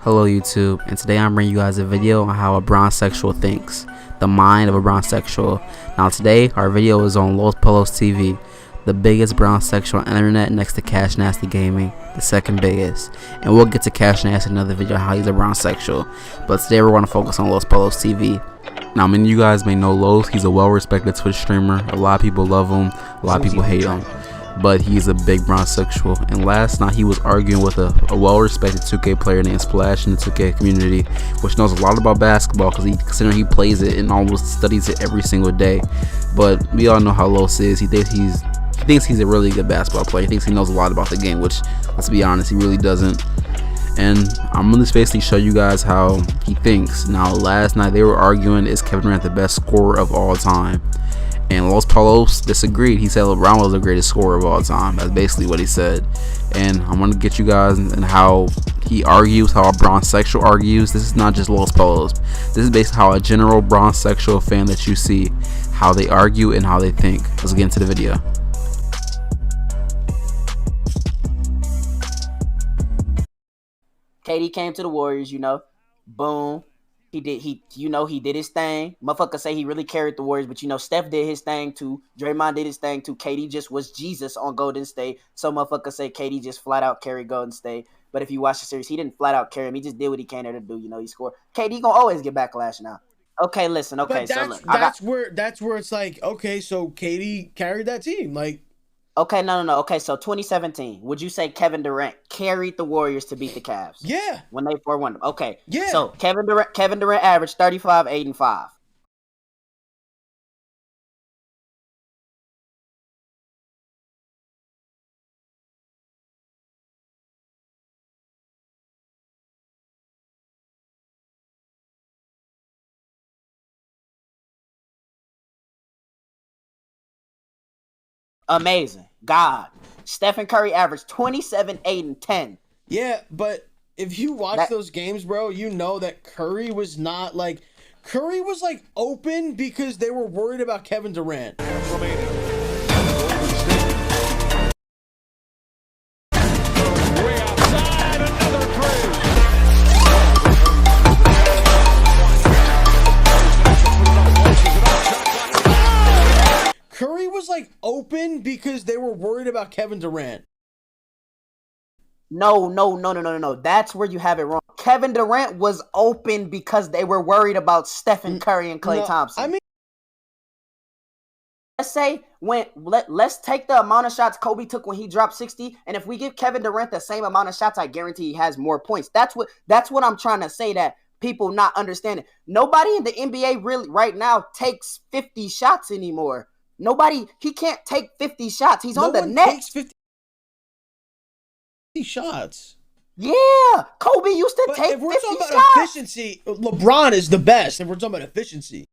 Hello YouTube, and today I'm bringing you guys a video on how a bronsexual thinks, the mind of a bronsexual. Now today our video is on LospollosTV, the biggest bronsexual on the internet next to Cash Nasty Gaming, the second biggest. And we'll get to Cash Nasty in another video how he's a bronsexual, but today we're going to focus on LospollosTV. Now many of you guys may know Los. He's a well-respected Twitch streamer. A lot of people love him, a lot of people hate him, but he's a big bronsexual. And last night he was arguing with a well-respected 2K player named Splash in the 2K community, which knows a lot about basketball because considering he plays it and almost studies it every single day. But we all know how Los is. He thinks he's a really good basketball player. He thinks he knows a lot about the game, which, let's be honest, he really doesn't. And I'm gonna basically show you guys how he thinks. Now last night they were arguing, is Kevin Durant the best scorer of all time? And LosPollos disagreed. He said LeBron was the greatest scorer of all time. That's basically what he said. And I'm gonna get you guys and how he argues, how a bronsexual argues. This is not just LosPollos. This is basically how a general bronsexual fan that you see, how they argue and how they think. Let's get into the video. KD came to the Warriors, boom. He did his thing. Motherfucker say he really carried the Warriors, but Steph did his thing too. Draymond did his thing too. KD just was Jesus on Golden State. So motherfucker say KD just flat out carried Golden State. But if you watch the series, he didn't flat out carry him. He just did what he came there to do. He scored. KD gonna always get backlash now. Okay, listen. Okay, but that's where it's like, okay, so KD carried that team, like. Okay, no. Okay, so 2017, would you say Kevin Durant carried the Warriors to beat the Cavs? Yeah. When they won them. Okay. Yeah. So Kevin Durant averaged 35, 8, and 5. Amazing. God. Stephen Curry averaged 27, 8, and 10. Yeah, but if you watch those games, bro, you know that Curry was not like... Curry was like open because they were worried about Kevin Durant. Curry was like open because they were worried about Kevin Durant. No. That's where you have it wrong. Kevin Durant was open because they were worried about Stephen Curry and Klay Thompson. I mean, let's take the amount of shots Kobe took when he dropped 60, and if we give Kevin Durant the same amount of shots, I guarantee he has more points. That's what I'm trying to say, that people not understanding. Nobody in the NBA really right now takes 50 shots anymore. He can't take 50 shots. He's on the net. Takes 50 shots. Yeah, Kobe used to take 50 shots. If we're talking about efficiency, LeBron is the best. If we're talking about efficiency,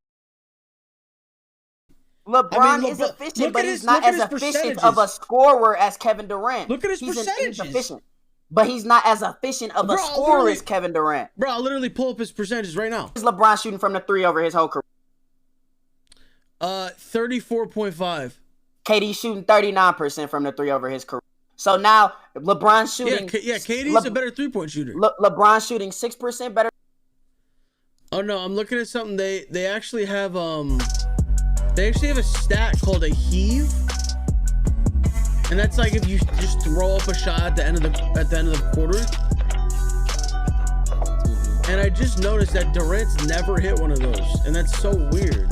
LeBron is efficient, but he's not as efficient of a scorer as Kevin Durant. Look at his percentages. Efficient, but he's not as efficient of a scorer as Kevin Durant. Bro, I'll literally pull up his percentages right now. Is LeBron shooting from the three over his whole career? 34.5. KD shooting 39% from the three over his career. So now LeBron's shooting. Yeah, KD's a better three-point shooter. LeBron's shooting 6% better. Oh no, I'm looking at something. They actually have a stat called a heave, and that's like if you just throw up a shot at the end of the quarter. And I just noticed that Durant's never hit one of those, and that's so weird.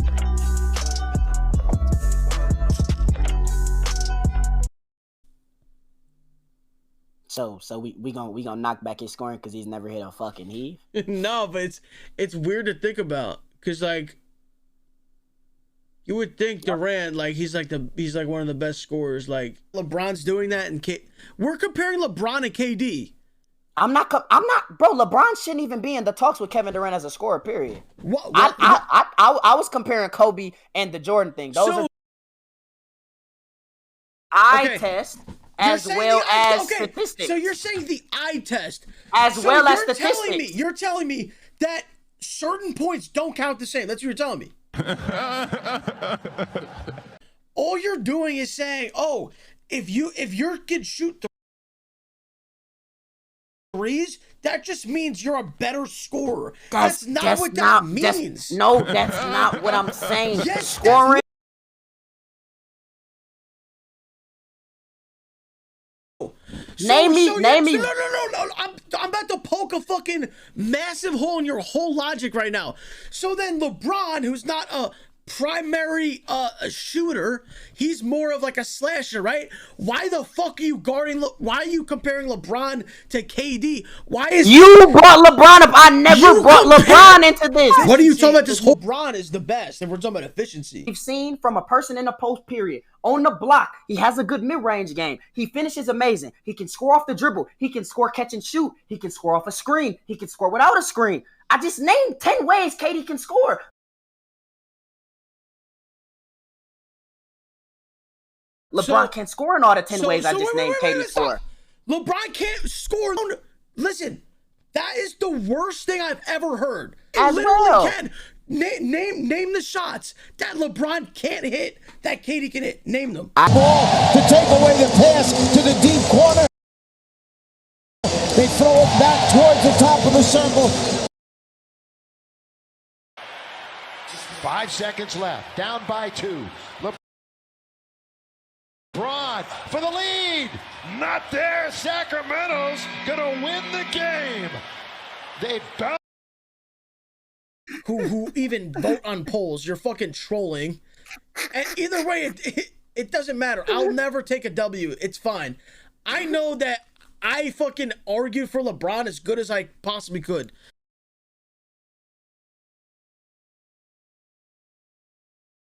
So we gonna knock back his scoring because he's never hit a fucking heave. No, but it's weird to think about, because like you would think Durant, like he's like one of the best scorers. Like LeBron's doing that, and we're comparing LeBron and KD. I'm not, bro. LeBron shouldn't even be in the talks with Kevin Durant as a scorer. Period. What? I was comparing Kobe and the Jordan thing. Those are eye test. As well as statistics. So you're saying the eye test. As well as statistics. You're telling me that certain points don't count the same. That's what you're telling me. All you're doing is saying, oh, if you can shoot threes, that just means you're a better scorer. That's not what that means. No, that's not what I'm saying. Yes, Scoring. Name me. No. I'm about to poke a fucking massive hole in your whole logic right now. So then LeBron, who's not a primary shooter, he's more of like a slasher, right? Why the fuck are you why are you comparing LeBron to KD? Why is you brought LeBron up? I never brought LeBron into this. What are you talking about? This whole LeBron is the best, and we're talking about efficiency. We've seen from a person in the post period on the block. He has a good mid-range game. He finishes amazing. He can score off the dribble. He can score catch and shoot. He can score off a screen. He can score without a screen. I just named 10 ways KD can score. LeBron can't score in all the 10 ways I just named KD score. LeBron can't score. Listen, that is the worst thing I've ever heard. As well. Can. Name the shots that LeBron can't hit that KD can hit. Name them. Ball to take away the pass to the deep corner. They throw it back towards the top of the circle. 5 seconds left. Down by 2. LeBron for the lead. Not there. Sacramento's gonna win the game. They bounce. Who even vote on polls? You're fucking trolling. And either way, it doesn't matter. I'll never take a W. It's fine. I know that I fucking argued for LeBron as good as I possibly could.